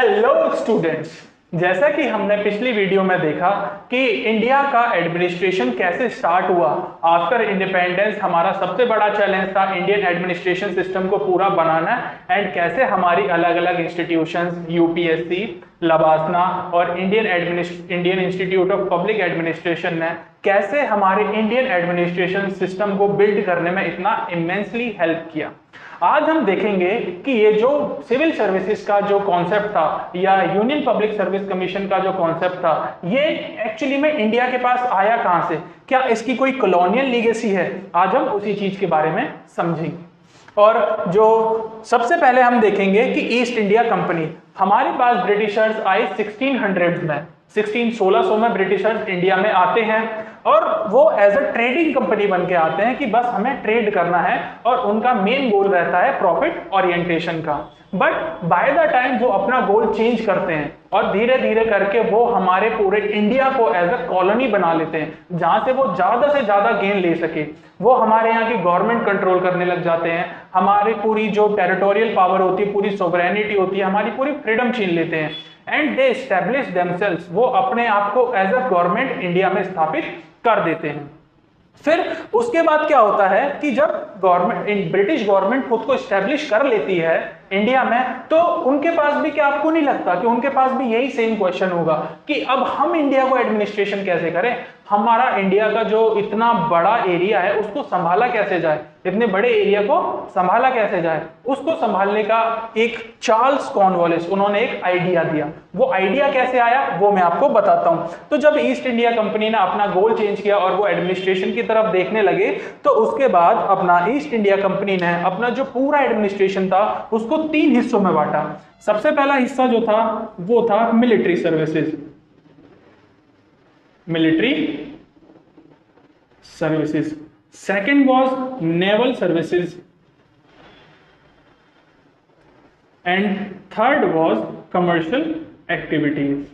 Hello students, जैसा कि हमने पिछली वीडियो में देखा कि इंडिया का एडमिनिस्ट्रेशन कैसे स्टार्ट हुआ आफ्टर इंडिपेंडेंस। हमारा सबसे बड़ा चैलेंज था इंडियन एडमिनिस्ट्रेशन सिस्टम को पूरा बनाना एंड कैसे हमारी अलग अलग इंस्टीट्यूशंस यूपीएससी, लबासना और Indian institute of public administration ने कैसे हमारे इंडियन एडमिनिस्ट्रेशन सिस्टम को बिल्ड करने में इतना इमेंसली हेल्प किया। आज हम देखेंगे कि ये जो सिविल सर्विसेज का जो कॉन्सेप्ट था या यूनियन पब्लिक सर्विस कमीशन का जो कॉन्सेप्ट था, ये एक्चुअली में इंडिया के पास आया कहां से, क्या इसकी कोई कॉलोनियल लीगेसी है। आज हम उसी चीज के बारे में समझेंगे। और जो सबसे पहले हम देखेंगे कि ईस्ट इंडिया कंपनी, हमारे पास ब्रिटिशर्स आए 1600 में, 1600 में ब्रिटिशर्स इंडिया में आते हैं और वो एज अ ट्रेडिंग कंपनी बन के आते हैं कि बस हमें ट्रेड करना है और उनका मेन गोल रहता है प्रॉफिट ओरिएंटेशन का। बट बाय द टाइम वो अपना गोल चेंज करते हैं और धीरे धीरे करके वो हमारे पूरे इंडिया को एज अ कॉलोनी बना लेते हैं जहां से वो ज्यादा से ज्यादा गेन ले सके। वो हमारे यहाँ की गवर्नमेंट कंट्रोल करने लग जाते हैं, हमारी पूरी जो टेरिटोरियल पावर होती है, पूरी सोवरेनिटी होती है, हमारी पूरी फ्रीडम छीन लेते हैं एंड दे एस्टैब्लिश देमसेल्व्स, वो अपने आप को एज अ गवर्नमेंट इंडिया में स्थापित कर देते हैं। फिर उसके बाद क्या होता है कि जब गवर्नमेंट, ब्रिटिश गवर्नमेंट खुद को एस्टैब्लिश कर लेती है इंडिया में, तो उनके पास भी, क्या आपको नहीं लगता कि उनके पास भी यही सेम क्वेश्चन होगा कि अब हम इंडिया को एडमिनिस्ट्रेशन कैसे करें, हमारा इंडिया का जो इतना बड़ा एरिया है उसको संभाला कैसे जाए, इतने बड़े एरिया को संभाला कैसे जाए। उसको संभालने का एक चार्ल्स कॉर्नवालिस, उन्होंने एक आइडिया दिया। वो आइडिया कैसे आया वो मैं आपको बताता हूं। तो जब ईस्ट इंडिया कंपनी ने अपना गोल चेंज किया और वो एडमिनिस्ट्रेशन की तरफ देखने लगे, तो उसके बाद अपना ईस्ट इंडिया कंपनी ने अपना जो पूरा एडमिनिस्ट्रेशन था उसको 3 हिस्सों में बांटा। सबसे पहला हिस्सा जो था वो था military services, military services. Second was naval services and third was commercial activities.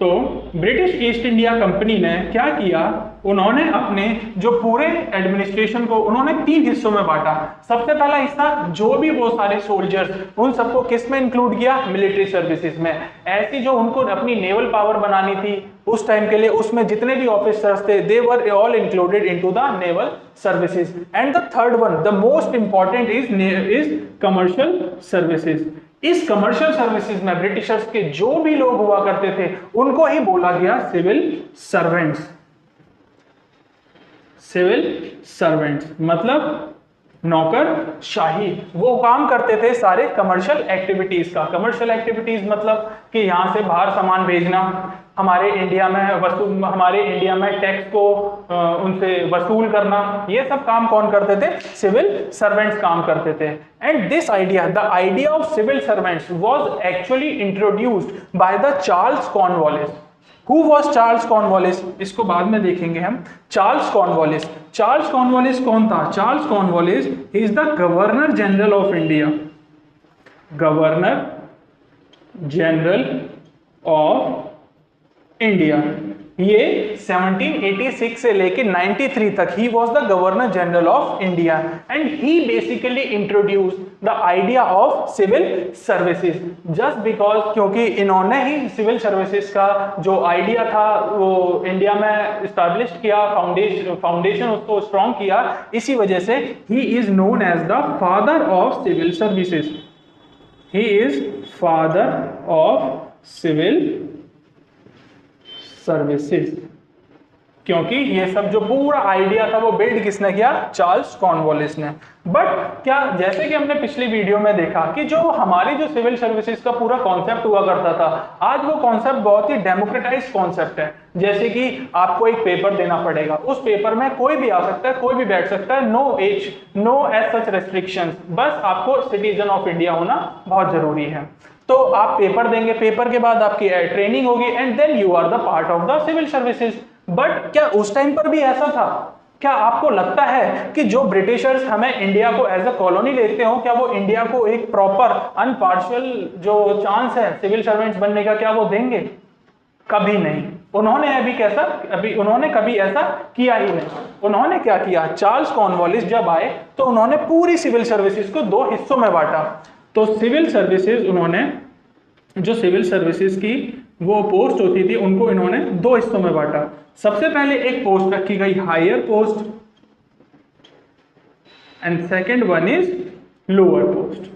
तो ब्रिटिश ईस्ट इंडिया कंपनी ने क्या किया, उन्होंने अपने जो पूरे एडमिनिस्ट्रेशन को उन्होंने 3 हिस्सों में बांटा। सबसे पहला हिस्सा जो भी वो सारे सोल्जर्स, उन सबको किस में इंक्लूड किया, मिलिट्री सर्विसेज में। ऐसी जो उनको अपनी नेवल पावर बनानी थी उस टाइम के लिए, उसमें जितने भी ऑफिसर्स थे they were all included into the naval services. And the third one, the most important is commercial services. इस कमर्शियल सर्विसेज में ब्रिटिशर्स के जो भी लोग हुआ करते थे उनको ही बोला गया सिविल सर्वेंट्स। सिविल सर्वेंट्स मतलब नौकरशाही, वो काम करते थे सारे कमर्शियल एक्टिविटीज का। कमर्शियल एक्टिविटीज मतलब कि यहां से बाहर सामान भेजना, हमारे इंडिया में टैक्स को उनसे वसूल करना, ये सब काम कौन करते थे, सिविल सर्वेंट्स काम करते थे। And this idea, the idea of civil servants was actually introduced by the Charles Cornwallis. Who was Charles Cornwallis, इसको बाद में देखेंगे हम। चार्ल्स कॉर्नवालिस, चार्ल्स कॉर्नवालिस कौन था, Charles Cornwallis is the governor general of India, governor general of India. ये 1786 से लेके 93 तक he was the governor general of India and he basically introduced the idea of civil services. Just because, क्योंकि इन्होंने ही civil services का जो idea था वो इंडिया में इस्टेब्लिश किया, फाउंडेशन उसको स्ट्रॉन्ग किया, इसी वजह से ही is known as the father of civil services. He is father of civil services, क्योंकि ये सब जो पूरा आइडिया था वो बिल्ड किसने किया, चार्ल्स कॉर्नवालिस ने। बट क्या, जैसे कि हमने पिछली वीडियो में देखा कि जो हमारी जो सिविल सर्विसेज का पूरा कॉन्सेप्ट हुआ करता था, आज वो कॉन्सेप्ट बहुत ही डेमोक्रेटाइज कॉन्सेप्ट है। जैसे कि आपको एक पेपर देना पड़ेगा, उस पेपर में कोई भी आ सकता है, कोई भी बैठ सकता है, no age, no age such restrictions, बस आपको सिटीजन ऑफ इंडिया होना बहुत जरूरी है। तो आप पेपर देंगे, पेपर के बाद आपकी ट्रेनिंग होगी and then you are the part of the civil services. But क्या उस टाइम पर भी ऐसा था? क्या आपको लगता है कि जो ब्रिटिशर्स हमें इंडिया को एज अ कॉलोनी लेते हो, क्या वो इंडिया को एक प्रॉपर अनपार्शियल जो चांस है सिविल सर्वेंट्स बनने का, क्या वो देंगे? कभी नहीं। उन्होंने कभी ऐसा किया ही नहीं। उन्होंने क्या किया, चार्ल्स कॉर्नवालिस जब आए तो उन्होंने पूरी सिविल सर्विसेज को 2 हिस्सों में बांटा। तो सिविल सर्विसेज उन्होंने, जो सिविल सर्विसेज की वो पोस्ट होती थी उनको इन्होंने दो हिस्सों में बांटा। सबसे पहले एक पोस्ट रखी गई higher post and second one is lower post.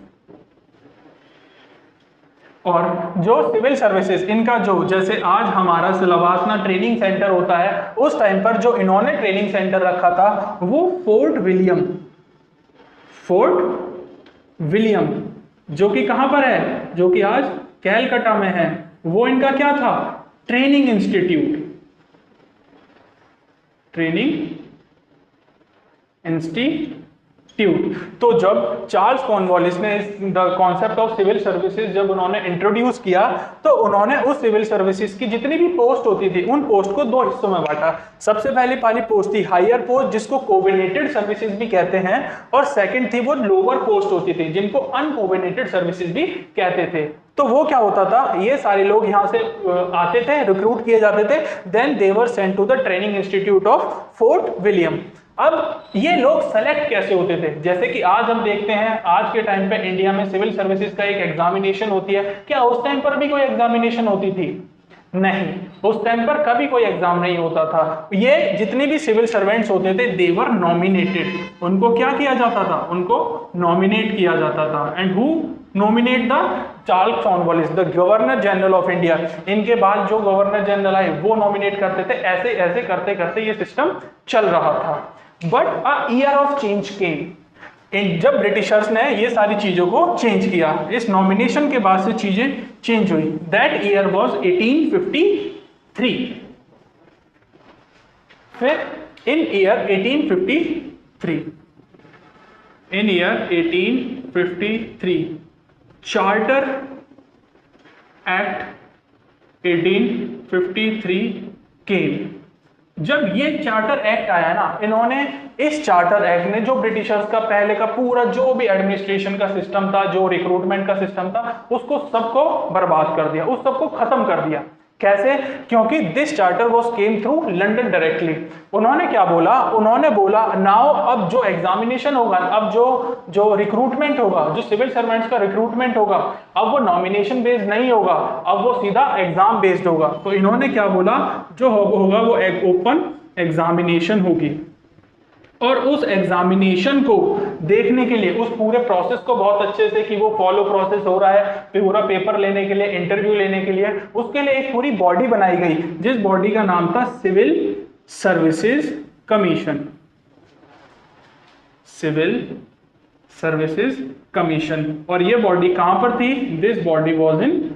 और जो सिविल सर्विसेज इनका जो, जैसे आज हमारा सिलवासना ट्रेनिंग सेंटर होता है, उस टाइम पर जो इन्होंने ट्रेनिंग सेंटर रखा था वो फोर्ट विलियम जो कि कहां पर है, जो कि आज कैलकाटा में है, वो इनका क्या था, ट्रेनिंग इंस्टीट्यूट तो जब चार्ल्स कॉर्नवालिस ने the concept of civil services जब उन्होंने इंट्रोड्यूस किया, तो उन्होंने उस सिविल सर्विसेज की जितनी भी पोस्ट होती थी उन पोस्ट को दो हिस्सों में बांटा। सबसे पहली वाली पोस्ट थी हायर पोस्ट, जिसको कोऑर्डिनेटेड सर्विसेज भी कहते हैं, और सेकंड थी वो लोअर पोस्ट होती थी, जिनको अनकोऑर्डिनेटेड सर्विसेज भी कहते थे। तो वो क्या होता था, ये सारे लोग यहाँ से आते थे, रिक्रूट किए जाते थे, then they were sent to the training institute of Fort William. अब ये लोग सेलेक्ट कैसे होते थे, जैसे कि आज हम देखते हैं, आज के टाइम पे इंडिया में सिविल सर्विसेज का एक एग्जामिनेशन होती है, क्या उस टाइम पर भी कोई एग्जामिनेशन होती थी? नहीं, उस टाइम पर कभी कोई एग्जाम नहीं होता था। ये जितने भी सिविल सर्वेंट्स होते थे दे वर नॉमिनेटेड, उनको क्या किया जाता था, उनको नॉमिनेट किया जाता था। And who nominate the Charles Cornwallis, the governor general of India. इनके बाद जो गवर्नर जनरल आए वो नॉमिनेट करते थे। ऐसे ऐसे करते करते ये सिस्टम चल रहा था। But a year of change came, जब ब्रिटिशर्स ने ये सारी चीजों को चेंज किया, इस नॉमिनेशन के बाद से चीजें चेंज हुई। That year was 1853। फिर इन ईयर 1853 चार्टर एक्ट 1853 केम। जब ये चार्टर एक्ट आया ना, इन्होंने इस चार्टर एक्ट ने जो ब्रिटिशर्स का पहले का पूरा जो भी एडमिनिस्ट्रेशन का सिस्टम था, जो रिक्रूटमेंट का सिस्टम था, उसको सबको बर्बाद कर दिया, उस सबको खत्म कर दिया। कैसे? क्योंकि this charter was came through London directly. उन्होंने क्या बोला, उन्होंने बोला नाउ अब जो एग्जामिनेशन होगा, अब जो रिक्रूटमेंट होगा, जो सिविल सर्वेंट्स का रिक्रूटमेंट होगा, अब वो नॉमिनेशन बेस्ड नहीं होगा, अब वो सीधा एग्जाम बेस्ड होगा। तो इन्होंने क्या बोला, जो होगा वो एक ओपन एग्जामिनेशन होगी, और उस एग्जामिनेशन को देखने के लिए, उस पूरे प्रोसेस को बहुत अच्छे से कि वो फॉलो प्रोसेस हो रहा है, पूरा पेपर लेने के लिए, इंटरव्यू लेने के लिए, उसके लिए एक पूरी बॉडी बनाई गई, जिस बॉडी का नाम था civil services commission. Civil services commission. और ये बॉडी कहां पर थी? This body was in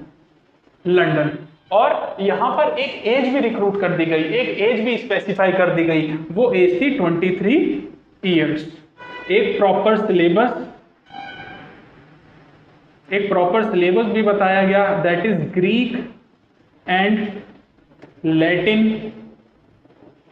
London. और यहां पर एक एज भी रिक्रूट कर दी गई, एक एज भी स्पेसिफाई कर दी गई, वो एज थी 23 ईयर्स। एक प्रॉपर सिलेबस भी बताया गया, that is Greek and Latin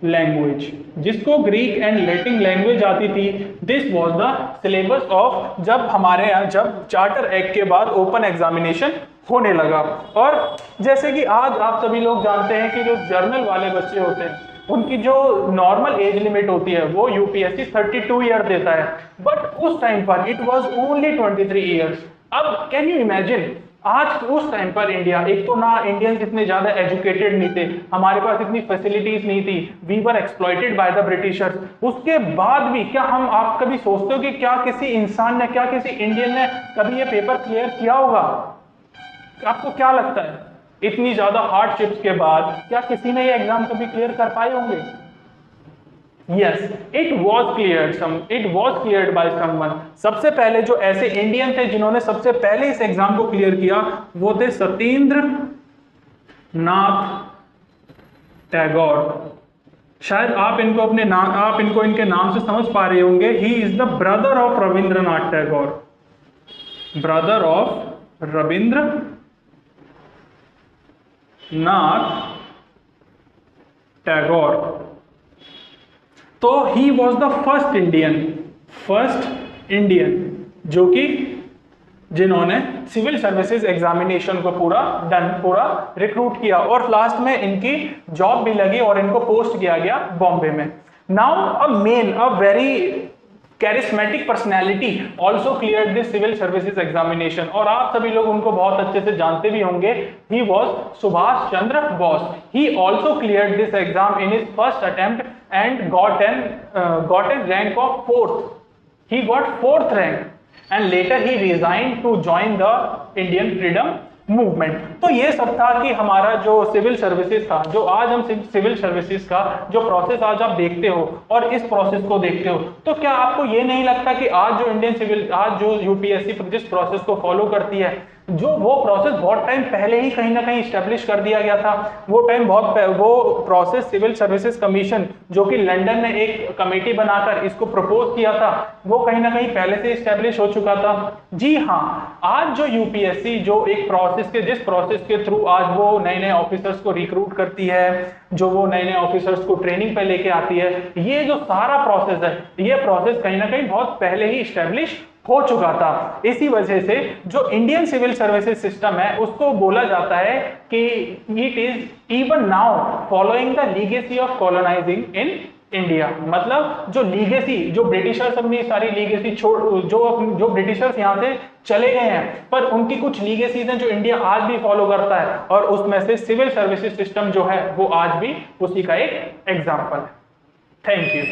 language. जिसको ग्रीक एंड लैटिन लैंग्वेज आती थी, this was the syllabus of, जब हमारे यहाँ जब चार्टर एक्ट के बाद ओपन एग्जामिनेशन होने लगा। और जैसे कि आज आप सभी लोग जानते हैं कि जो जर्नल वाले बच्चे होते हैं, उनकी जो नॉर्मल एज लिमिट होती है वो यूपीएससी 32 ईयर देता है, बट उस टाइम पर इट वाज ओनली 23 ईयर्स। अब कैन यू इमेजिन, आज उस टाइम पर इंडिया, एक तो ना इंडियंस इतने ज्यादा एजुकेटेड नहीं थे, हमारे पास इतनी फैसिलिटीज नहीं थी, we were exploited by the Britishers. उसके बाद भी क्या आप कभी सोचते हो कि क्या किसी इंसान ने, क्या किसी इंडियन ने कभी ये पेपर क्लियर किया होगा? आपको क्या लगता है, इतनी ज्यादा हार्डशिप्स के बाद क्या किसी ने ये एग्जाम कभी क्लियर कर पाए होंगे? Yes, it was cleared by someone. सबसे पहले जो ऐसे इंडियन थे जिन्होंने सबसे पहले इस एग्जाम को क्लियर किया, वो थे सत्येंद्र नाथ टैगोर। शायद आप इनको इनके नाम से समझ पा रहे होंगे। He is the brother of Rabindranath Tagore, brother of Rabindranath Tagore. तो he was the first Indian जो कि जिन्होंने सिविल सर्विसेज एग्जामिनेशन को पूरा रिक्रूट किया, और लास्ट में इनकी जॉब भी लगी और इनको पोस्ट किया गया बॉम्बे में। Now a very charismatic personality also clear this civil services examination, और आप सभी लोग उनको बहुत अच्छे से जानते भी होंगे। He was Subhash Chandra Bose. He also clear this exam in his first attempt and got an rank of 4th। He got 4th rank and later he resigned to join the Indian freedom movement. तो ये सब था कि हमारा जो civil services था, जो आज हम सिविल सर्विसेज का जो प्रोसेस आज आप देखते हो और इस प्रोसेस को देखते हो, तो क्या आपको ये नहीं लगता कि आज जो यूपीएससी जिस प्रोसेस को फॉलो करती है, जो वो प्रोसेस बहुत टाइम पहले ही कहीं ना कहीं स्टैब्लिश कर दिया गया था। वो प्रोसेस सिविल सर्विसेज कमीशन जो कि लंदन में एक कमेटी बनाकर इसको प्रपोज किया था, वो कहीं ना कहीं पहले से स्टैब्लिश हो चुका था। जी हाँ, आज जो यूपीएससी जो एक जिस प्रोसेस के थ्रू आज वो नए नए ऑफिसर्स को रिक्रूट करती है, जो वो नए नए ऑफिसर्स को ट्रेनिंग पे लेके आती है, ये जो सारा प्रोसेस है, ये प्रोसेस कहीं ना कहीं बहुत पहले ही स्टैब्लिश हो चुका था। इसी वजह से जो इंडियन सिविल सर्विसेज सिस्टम है उसको बोला जाता है कि it is even now following the legacy of colonising in India. मतलब जो लीगेसी, जो ब्रिटिशर्स अपनी सारी लीगेसी जो ब्रिटिशर्स यहाँ से चले गए हैं, पर उनकी कुछ लीगेसीज हैं जो इंडिया आज भी फॉलो करता है, और उसमें से सिविल सर्विसेज सिस्टम जो है वो आज भी उसी का एक एग्जाम्पल है। Thank you.